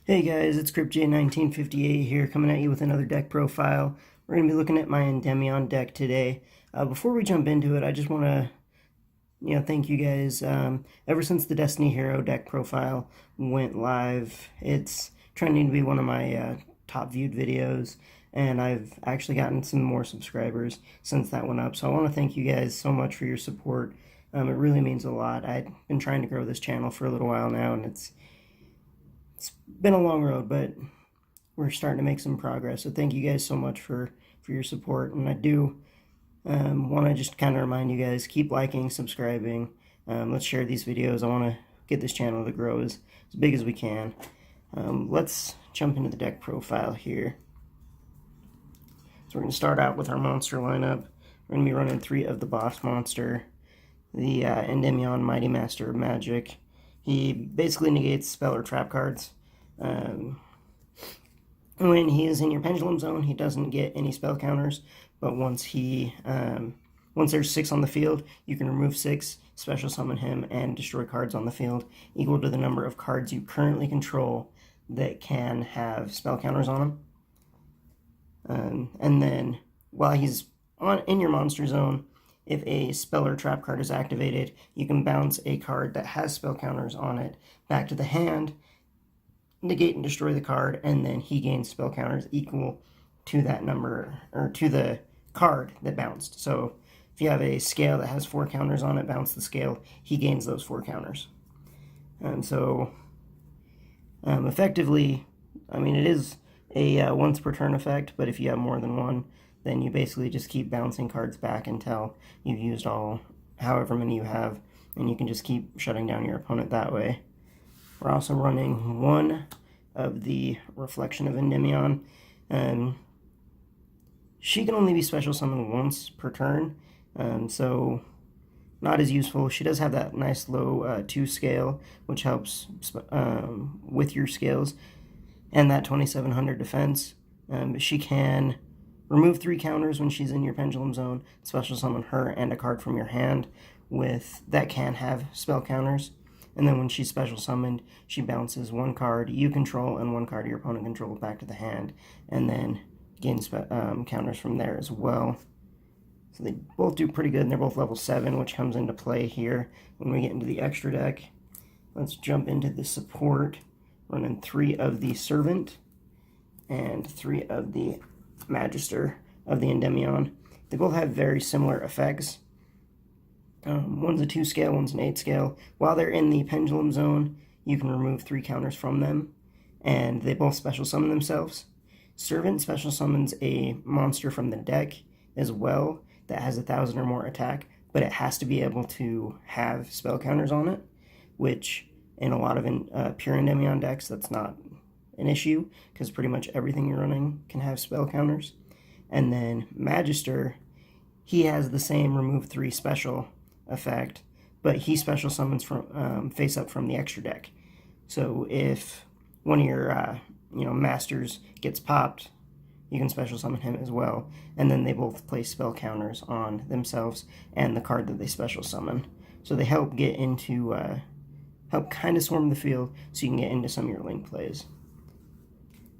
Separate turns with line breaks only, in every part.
Hey guys, it's CryptJ1958 here, coming at you with another deck profile. We're going to be looking at my Endymion deck today. Before we jump into it, I just want to, thank you guys. Ever since the Destiny Hero deck profile went live, it's trending to be one of my top viewed videos, and I've actually gotten some more subscribers since that went up. So I want to thank you guys so much for your support. It really means a lot. I've been trying to grow this channel for a little while now, and it's been a long road, but we're starting to make some progress. So thank you guys so much for your support. And I do want to just kind of remind you guys, keep liking, subscribing. Let's share these videos. I want to get this channel to grow as big as we can. Let's jump into the deck profile here. So we're going to start out with our monster lineup. We're going to be running 3 of the boss monster, the Endymion, Mighty Master of Magic. He basically negates spell or trap cards. When he is in your pendulum zone, he doesn't get any spell counters, but once there's 6 on the field, you can remove 6, special summon him, and destroy cards on the field equal to the number of cards you currently control that can have spell counters on them. And then while he's in your monster zone, if a spell or trap card is activated, you can bounce a card that has spell counters on it back to the hand, negate and destroy the card, and then he gains spell counters equal to that number, or to the card that bounced. So if you have a scale that has 4 counters on it, bounce the scale, he gains those 4 counters. Effectively, I mean, it is a once per turn effect, but if you have more than one, then you basically just keep bouncing cards back until you've used however many you have, and you can just keep shutting down your opponent that way. We're also running 1 of the Reflection of Endymion. She can only be special summoned once per turn, so not as useful. She does have that nice low 2 scale, which helps with your scales, and that 2700 defense. She can remove 3 counters when she's in your pendulum zone, special summon her and a card from your hand that can have spell counters. And then when she's special summoned, she bounces 1 card you control and 1 card your opponent controls back to the hand, and then gains counters from there as well. So they both do pretty good, and they're both level 7, which comes into play here when we get into the extra deck. Let's jump into the support, running 3 of the Servant and 3 of the Magister of the Endymion. They both have very similar effects. One's a 2 scale, one's an 8 scale. While they're in the pendulum zone, you can remove 3 counters from them, and they both special summon themselves. Servant special summons a monster from the deck as well that has 1,000 or more attack, but it has to be able to have spell counters on it, which in a lot of pure Endymion decks, that's not an issue, because pretty much everything you're running can have spell counters. And then Magister, he has the same remove 3 special effect, but he special summons from face up from the extra deck. So if one of your masters gets popped, you can special summon him as well, and then they both place spell counters on themselves and the card that they special summon. So they help get into help kind of swarm the field, so you can get into some of your link plays.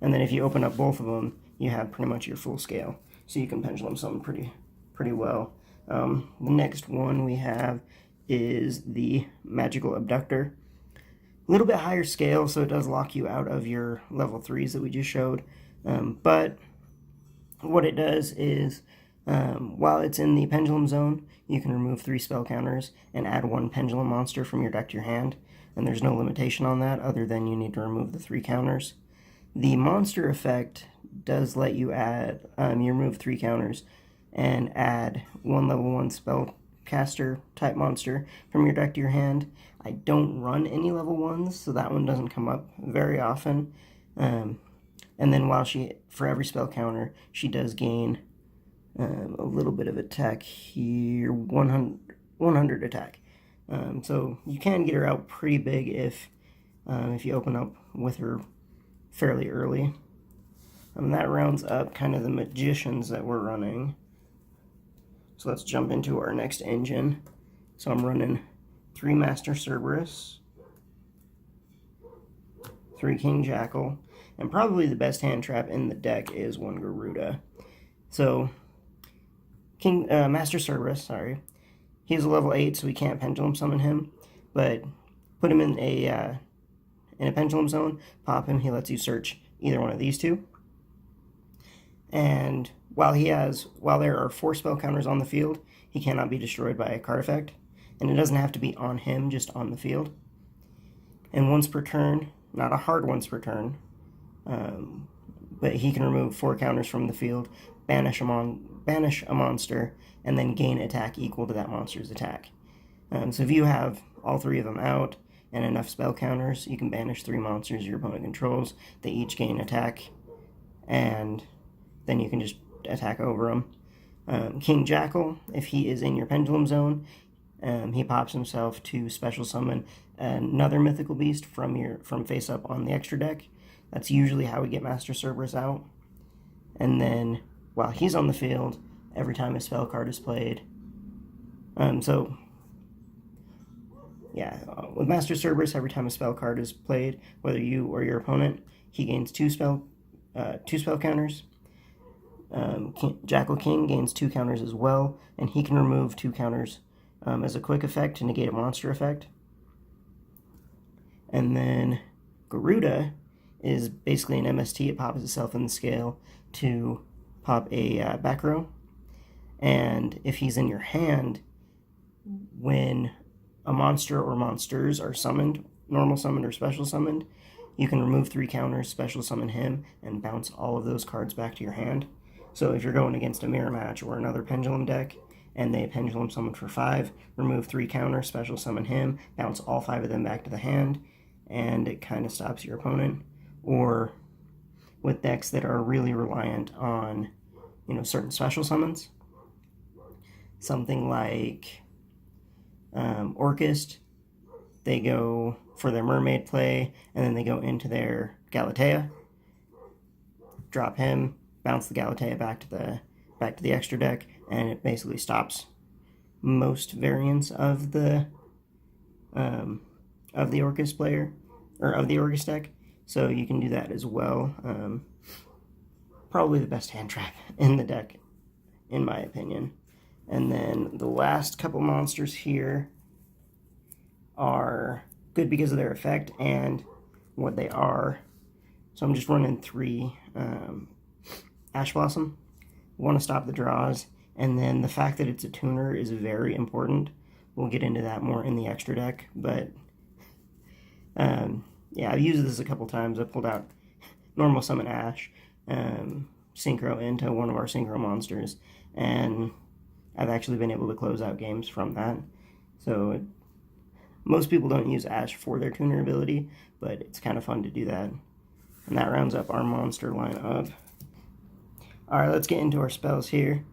And then if you open up both of them, you have pretty much your full scale, so you can pendulum summon pretty well. The next one we have is the Magical Abductor. A little bit higher scale, so it does lock you out of your level 3s that we just showed. But what it does is, while it's in the pendulum zone, you can remove 3 spell counters and add 1 pendulum monster from your deck to your hand. And there's no limitation on that other than you need to remove the 3 counters. The monster effect does let you add, you remove 3 counters and add 1 level 1 spellcaster type monster from your deck to your hand. I don't run any level 1s, so that one doesn't come up very often. And then for every spell counter, she does gain a little bit of attack here, 100 attack. So you can get her out pretty big if you open up with her fairly early. That rounds up kind of the magicians that we're running. So let's jump into our next engine. So I'm running 3 Master Cerberus, 3 King Jackal, and probably the best hand trap in the deck is 1 Garuda. So, Master Cerberus, sorry. He's a level 8, so we can't pendulum summon him, but put him in a pendulum zone, pop him, he lets you search either one of these two. And while there are 4 spell counters on the field, he cannot be destroyed by a card effect. And it doesn't have to be on him, just on the field. And once per turn, not a hard once per turn, but he can remove 4 counters from the field, banish a monster, and then gain attack equal to that monster's attack. So if you have all 3 of them out and enough spell counters, you can banish 3 monsters your opponent controls. They each gain attack, and then you can just attack over them. King Jackal, if he is in your pendulum zone, he pops himself to special summon another mythical beast from face up on the extra deck. That's usually how we get Master Cerberus out. And then while he's on the field, every time a spell card is played. With Master Cerberus, every time a spell card is played, whether you or your opponent, he gains 2 spell counters. Jackal King gains 2 counters as well, and he can remove 2 counters as a quick effect to negate a monster effect. And then Garuda is basically an MST. It pops itself in the scale to pop a back row. And if he's in your hand, when a monster or monsters are summoned, normal summoned or special summoned, you can remove 3 counters, special summon him, and bounce all of those cards back to your hand. So if you're going against a mirror match or another pendulum deck, and they pendulum summon for 5, remove 3 counters, special summon him, bounce all 5 of them back to the hand, and it kind of stops your opponent. Or with decks that are really reliant on, certain special summons, something like Orchist, they go for their mermaid play, and then they go into their Galatea, drop him, bounce the Galatea back to the extra deck, and it basically stops most variants of the Orchist player, or of the Orchist deck. So you can do that as well. Probably the best hand trap in the deck, in my opinion. And then the last couple monsters here are good because of their effect and what they are. So I'm just running 3 Ash Blossom. Want to stop the draws, and then the fact that it's a tuner is very important. We'll get into that more in the extra deck, but I've used this a couple times. I pulled out normal summon Ash, synchro into one of our synchro monsters, and I've actually been able to close out games from that. So most people don't use Ash for their tuner ability, but it's kind of fun to do that. And that rounds up our monster lineup. Alright, let's get into our spells here.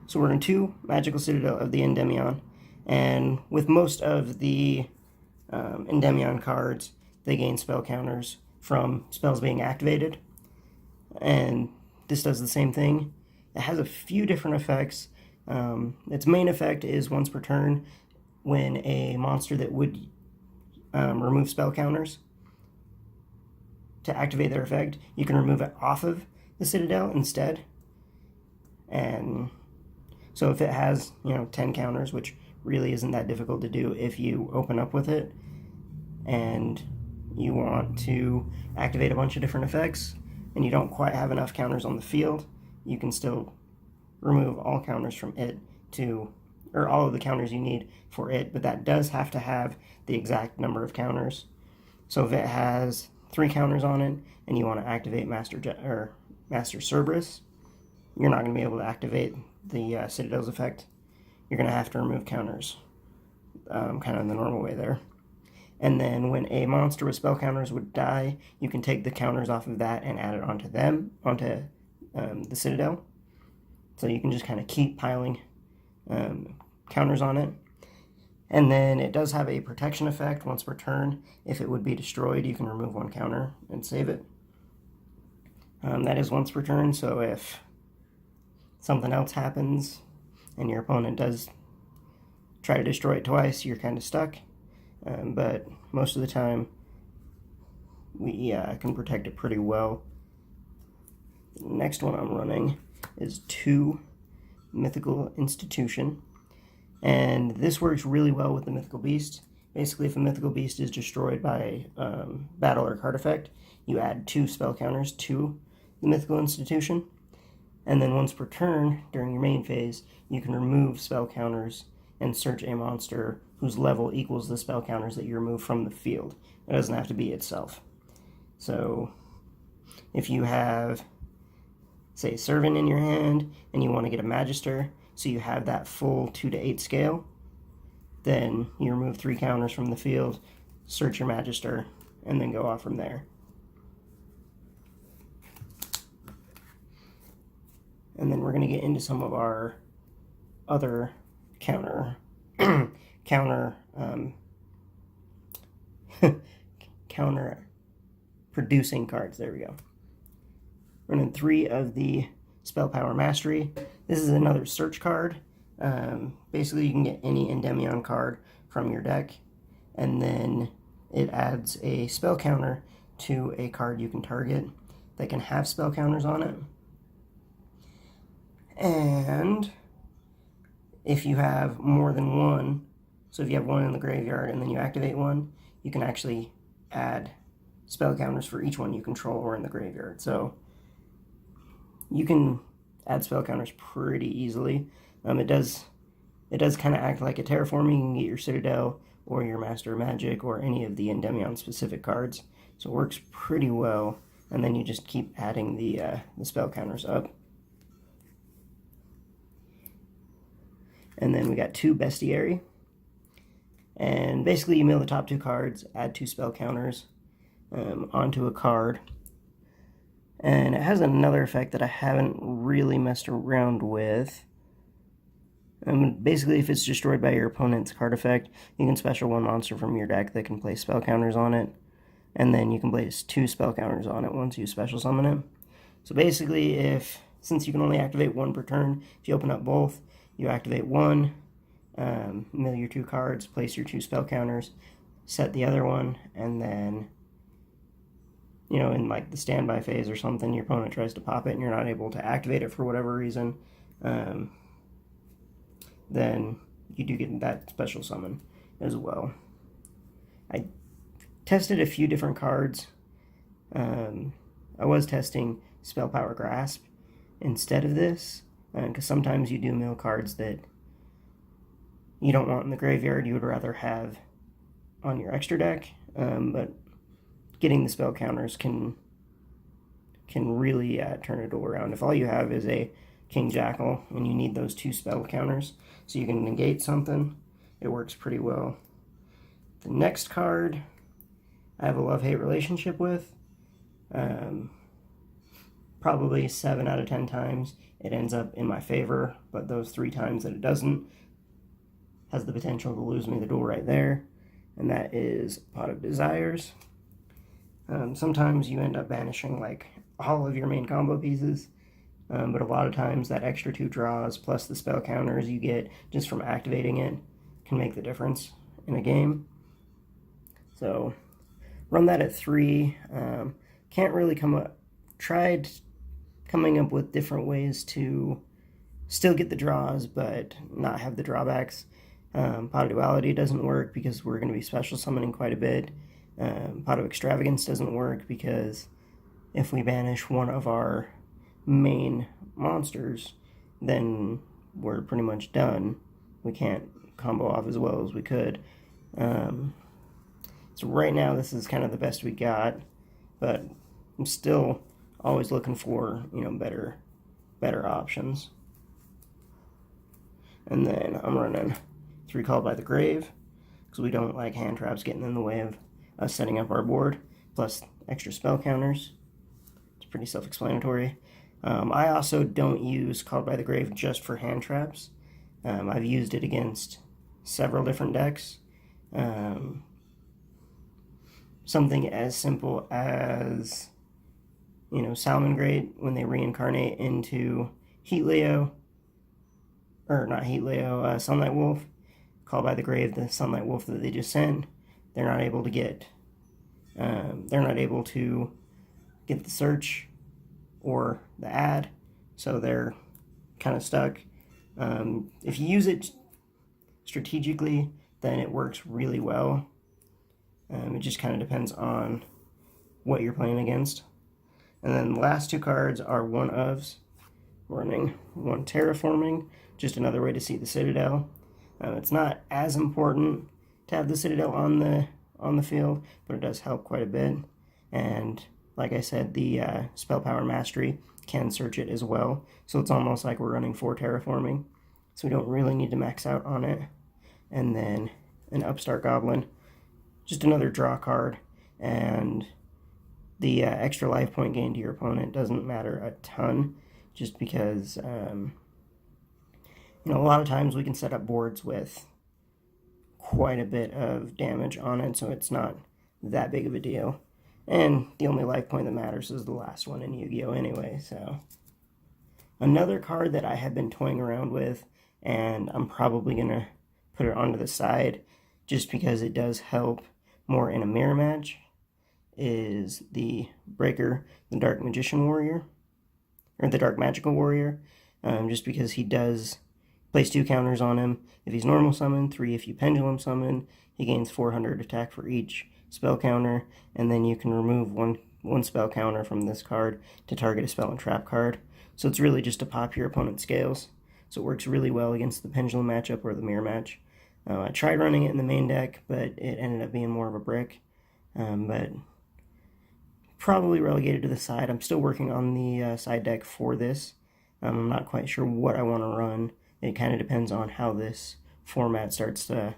So we're in 2 Magical Citadel of the Endymion, and with most of the Endymion cards, they gain spell counters from spells being activated, and this does the same thing. It has a few different effects. Its main effect is once per turn, when a monster that would remove spell counters, to activate their effect, you can remove it off of the Citadel instead. And so if it has 10 counters, which really isn't that difficult to do if you open up with it, and you want to activate a bunch of different effects and you don't quite have enough counters on the field, you can still remove all counters from it or all of the counters you need for it, but that does have to have the exact number of counters. So if it has 3 counters on it and you want to activate Master Cerberus, you're not going to be able to activate the Citadel's effect. You're going to have to remove counters, kind of in the normal way there. And then when a monster with spell counters would die, you can take the counters off of that and add it onto the Citadel. So you can just kind of keep piling counters on it. And then it does have a protection effect once per turn. If it would be destroyed, you can remove 1 counter and save it. That is once per turn, so if something else happens and your opponent does try to destroy it twice, you're kind of stuck. But most of the time, we can protect it pretty well. The next one I'm running is 2 Mythical Institution, and this works really well with the Mythical Beast. Basically, if a Mythical Beast is destroyed by battle or card effect, you add 2 spell counters to the Mythical Institution, and then once per turn, during your main phase, you can remove spell counters and search a monster whose level equals the spell counters that you remove from the field. It doesn't have to be itself. So, if you have, say, Servant in your hand, and you want to get a Magister, so you have that full 2 to 8 scale, then you remove 3 counters from the field, search your Magister, and then go off from there. And then we're going to get into some of our other counter producing cards. There we go. Running 3 of the Spell Power Mastery. This is another search card. Basically, you can get any endymion card from your deck, and then it adds a spell counter to a card you can target that can have spell counters on it. And if you have more than one, so if you have one in the graveyard and then you activate one, you can actually add spell counters for each one you control or in the graveyard. So you can add spell counters pretty easily. It does kind of act like a terraforming. You can get your Citadel or your Master of Magic or any of the endymion specific cards. So it works pretty well, and then you just keep adding the spell counters up. And then we got 2 Bestiary. And basically you mill the top 2 cards, add 2 spell counters onto a card. And it has another effect that I haven't really messed around with. Basically, if it's destroyed by your opponent's card effect, you can special 1 monster from your deck that can place spell counters on it. And then you can place 2 spell counters on it once you special summon it. So basically, since you can only activate 1 per turn, if you open up both, you activate 1, mill your 2 cards, place your 2 spell counters, set the other one, and then, in like the standby phase or something, your opponent tries to pop it and you're not able to activate it for whatever reason, then you do get that special summon as well. I tested a few different cards. I was testing Spell Power Grasp instead of this, because sometimes you do mill cards that you don't want in the graveyard, you would rather have on your extra deck, but getting the spell counters can really turn it all around. If all you have is a King Jackal and you need those 2 spell counters so you can negate something, it works pretty well. The next card I have a love-hate relationship with. Probably 7 out of 10 times it ends up in my favor, but those 3 times that it doesn't has the potential to lose me the duel right there, and that is Pot of Desires. Sometimes you end up banishing like all of your main combo pieces, but a lot of times that extra 2 draws plus the spell counters you get just from activating it can make the difference in a game. So run that at 3. Can't really tried coming up with different ways to still get the draws but not have the drawbacks. Pot of Duality doesn't work because we're going to be special summoning quite a bit. Pot of Extravagance doesn't work because if we banish one of our main monsters, then we're pretty much done. We can't combo off as well as we could. So right now this is kind of the best we got, but I'm still always looking for, better options. And then I'm running 3 Called by the Grave, because we don't like hand traps getting in the way of us setting up our board, plus extra spell counters. It's pretty self-explanatory. I also don't use Called by the Grave just for hand traps. I've used it against several different decks. Something as simple as, Salamangreat, when they reincarnate into Sunlight Wolf, Called by the Grave, the Sunlight Wolf that they just sent, they're not able to get they're not able to get the search or the add, so they're kind of stuck. If you use it strategically, then it works really well. It just kind of depends on what you're playing against. And then the last two cards are one-ofs. Running one terraforming, just another way to see the citadel. It's not as important to have the citadel on the field, but it does help quite a bit. And like I said, the spell power mastery can search it as well, so it's almost like we're running 4 terraforming, so we don't really need to max out on it. And then an upstart goblin, just another draw card, and the extra life point gain to your opponent doesn't matter a ton, just because a lot of times we can set up boards with quite a bit of damage on it, so it's not that big of a deal. And the only life point that matters is the last one in Yu-Gi-Oh! Anyway, so. Another card that I have been toying around with, and I'm probably going to put it onto the side just because it does help more in a mirror match, is the Breaker, the Dark Magician Warrior, or the Dark Magical Warrior, just because he does place 2 counters on him. If he's normal summon, 3 if you pendulum summon, he gains 400 attack for each spell counter, and then you can remove one spell counter from this card to target a spell and trap card. So it's really just to pop your opponent's scales. So it works really well against the pendulum matchup or the mirror match. I tried running it in the main deck, but it ended up being more of a brick. But probably relegated to the side. I'm still working on the side deck for this. I'm not quite sure what I want to run. It kind of depends on how this format starts to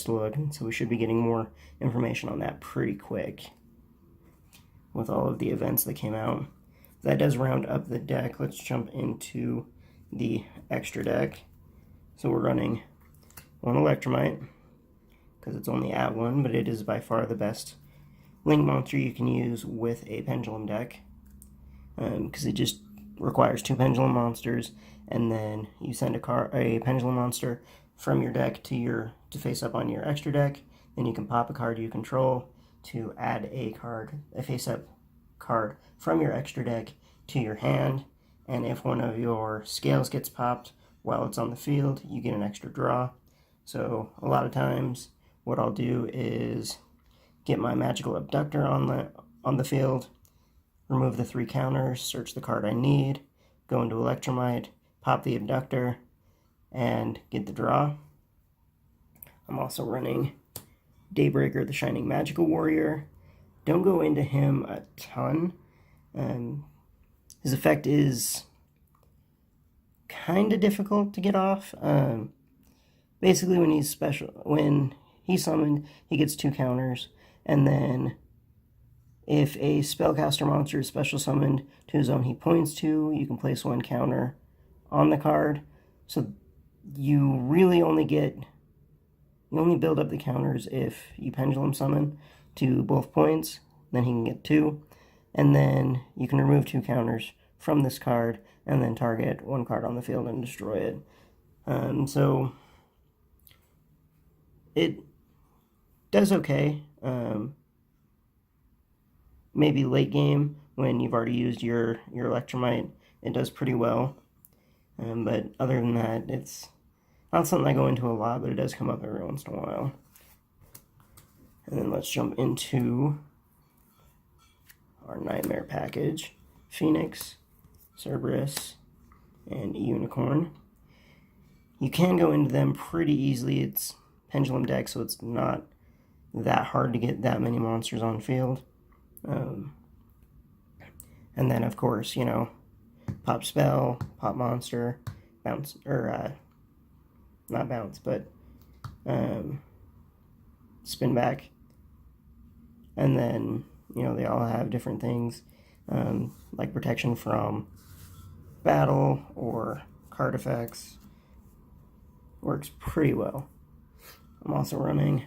look, and so we should be getting more information on that pretty quick with all of the events that came out. That does round up the deck. Let's jump into the extra deck. So we're running one Electromite, because it's only at 1, but it is by far the best link monster you can use with a pendulum deck, because it just requires 2 pendulum monsters, and then you send a pendulum monster from your deck to face up on your extra deck. Then you can pop a card you control to add a face up card from your extra deck to your hand, and if one of your scales gets popped while it's on the field, you get an extra draw. So a lot of times what I'll do is get my magical abductor on the field, remove the 3 counters, search the card I need, go into Electromite, pop the abductor, and get the draw. I'm also running Daybreaker, the Shining Magical Warrior. Don't go into him a ton. His effect is kind of difficult to get off. Basically, when he's summoned, he gets 2 counters, and then if a spellcaster monster is special summoned to a zone he points to, you can place 1 counter on the card. So you really only build up the counters if you pendulum summon to both points, then he can get 2, and then you can remove 2 counters from this card and then target 1 card on the field and destroy it. So it does okay. Maybe late game when you've already used your Electromite, it does pretty well. But other than that, it's not something I go into a lot, but it does come up every once in a while. And then let's jump into our Nightmare package. Phoenix, Cerberus, and Unicorn. You can go into them pretty easily. It's pendulum deck, so it's not that hard to get that many monsters on field. And then, of course, pop spell, pop monster, bounce, or not bounce, but spin back. And then, they all have different things, like protection from battle or card effects. Works pretty well. I'm also running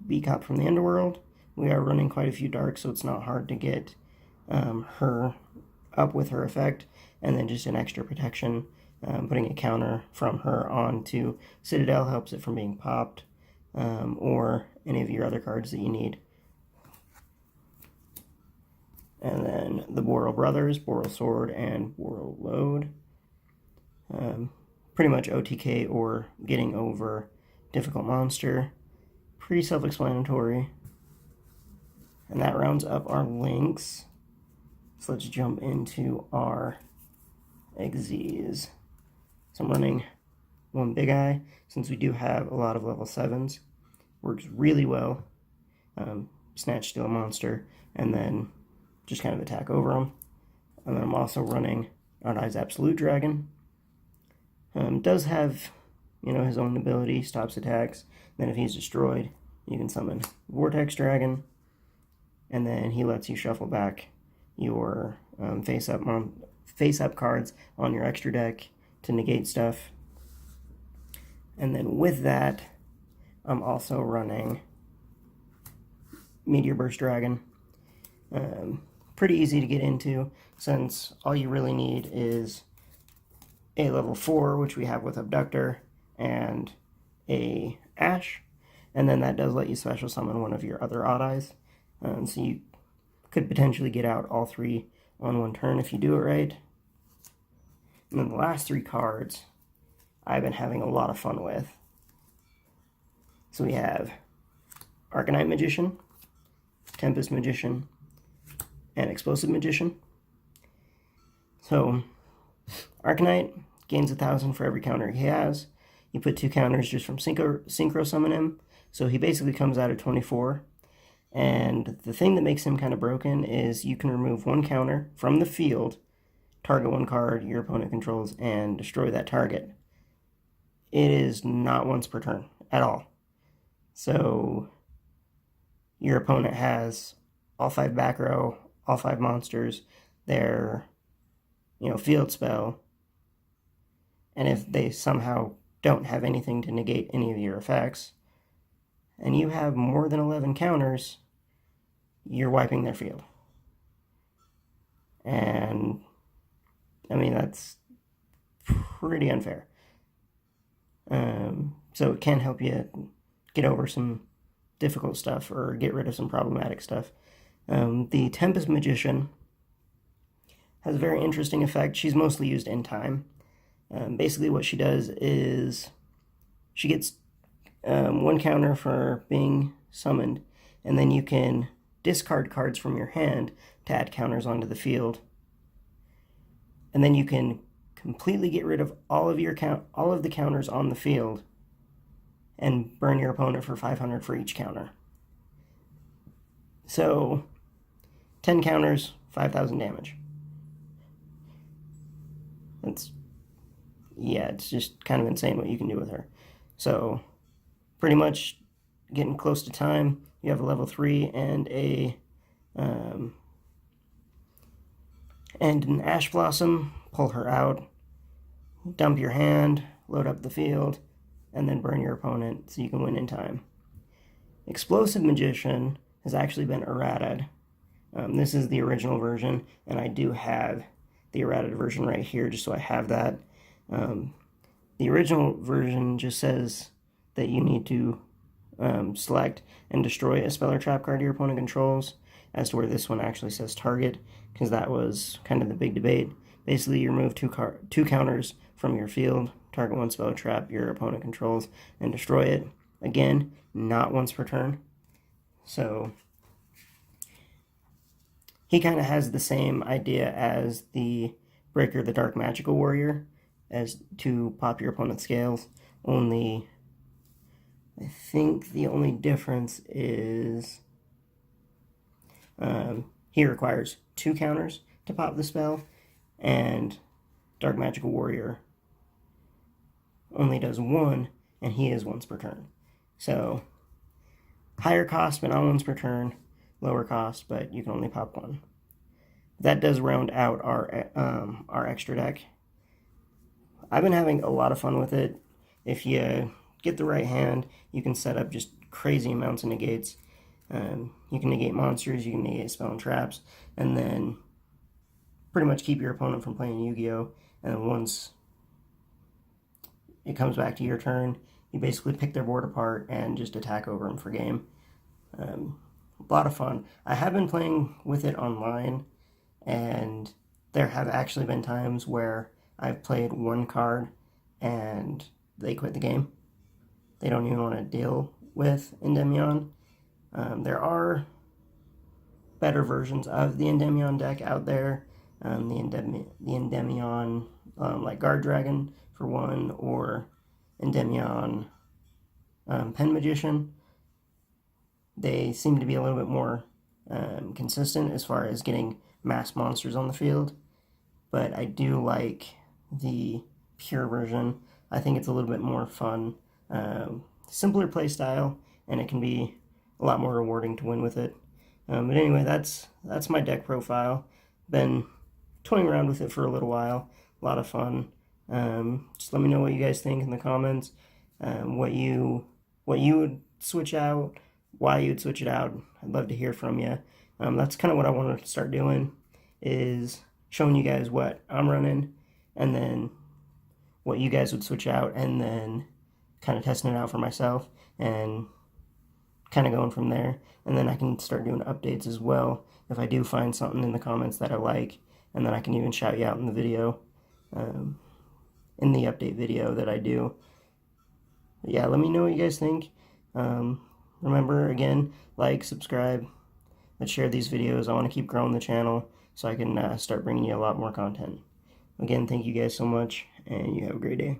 B-Cop from the Underworld. We are running quite a few darks, so it's not hard to get her up with her effect, and then just an extra protection. Putting a counter from her onto Citadel helps it from being popped, or any of your other cards that you need. then the Boral Brothers, Boral Sword, and Boral Load. Pretty much OTK or getting over difficult monster. Pretty self-explanatory. And that rounds up our links. So let's jump into our XZs. So I'm running one Big Eye, since we do have a lot of level 7s. Works really well. Snatch, steal a monster, and then just kind of attack over them. And then I'm also running Odd Eye's Absolute Dragon. Does have, his own ability, stops attacks. Then if he's destroyed, you can summon Vortex Dragon, and then he lets you shuffle back your face-up cards on your extra deck to negate stuff. And then with that, I'm also running Meteor Burst Dragon. Pretty easy to get into, since all you really need is a level 4, which we have with Abductor, and a Ash, and then that does let you special summon one of your other Odd Eyes, so you could potentially get out all 3 on one turn if you do it right. And then the last 3 cards I've been having a lot of fun with. So we have Arcanite Magician, Tempest Magician, and Explosive Magician. So Arcanite gains 1,000 for every counter he has. You put 2 counters just from Synchro Summon him, so he basically comes out at 24. And the thing that makes him kind of broken is you can remove 1 counter from the field, target 1 card your opponent controls, and destroy that target. It is not once per turn at all. So your opponent has all 5 back row, all 5 monsters, their field spell, and if they somehow don't have anything to negate any of your effects, and you have more than 11 counters, you're wiping their field. And that's pretty unfair. So it can help you get over some difficult stuff or get rid of some problematic stuff. The Tempest Magician has a very interesting effect. She's mostly used in time. Basically what she does is she gets 1 counter for being summoned, and then you can discard cards from your hand to add counters onto the field. And then you can completely get rid of all of the counters on the field and burn your opponent for 500 for each counter. So 10 counters, 5,000 damage. It's just kind of insane what you can do with her. So pretty much getting close to time. You have a level 3 and an Ash Blossom. Pull her out, dump your hand, load up the field, and then burn your opponent so you can win in time. Explosive Magician has actually been errated. This is the original version, and I do have the errated version right here, just so I have that. The original version just says that you need to select and destroy a spell or trap card your opponent controls, as to where this one actually says target, because that was kind of the big debate. Basically, you remove 2 counters from your field, target 1 spell or trap your opponent controls, and destroy it. Again, not once per turn. So he kind of has the same idea as the Breaker the Dark Magical Warrior, as to pop your opponent's scales. Only, I think the only difference is he requires 2 counters to pop the spell, and Dark Magical Warrior only does 1, and he is once per turn. So higher cost, but not once per turn. Lower cost, but you can only pop 1. That does round out our extra deck. I've been having a lot of fun with it. If you get the right hand, you can set up just crazy amounts of negates. You can negate monsters, you can negate spell and traps, and then pretty much keep your opponent from playing Yu-Gi-Oh! And then once it comes back to your turn, you basically pick their board apart and just attack over them for game. A lot of fun. I have been playing with it online, and there have actually been times where I've played one card and they quit the game. They don't even want to deal with endymion. There are better versions of the endymion deck out there. The endymion, like Guard Dragon for one, or endymion Pen Magician. They seem to be a little bit more consistent as far as getting mass monsters on the field, but I do like the pure version. I think it's a little bit more fun, simpler play style, and it can be a lot more rewarding to win with it. But anyway, that's my deck profile. Been toying around with it for a little while. A lot of fun. Just let me know what you guys think in the comments. What you would switch out, why you'd switch it out. I'd love to hear from you. That's kind of what I want to start doing, is showing you guys what I'm running, and then what you guys would switch out, and then kind of testing it out for myself, and kind of going from there. And then I can start doing updates as well if I do find something in the comments that I like, and then I can even shout you out in the video, in the update video that I do. But yeah, let me know what you guys think. Remember, again, like, subscribe, let's share these videos. I want to keep growing the channel so I can start bringing you a lot more content. Again, thank you guys so much, and you have a great day.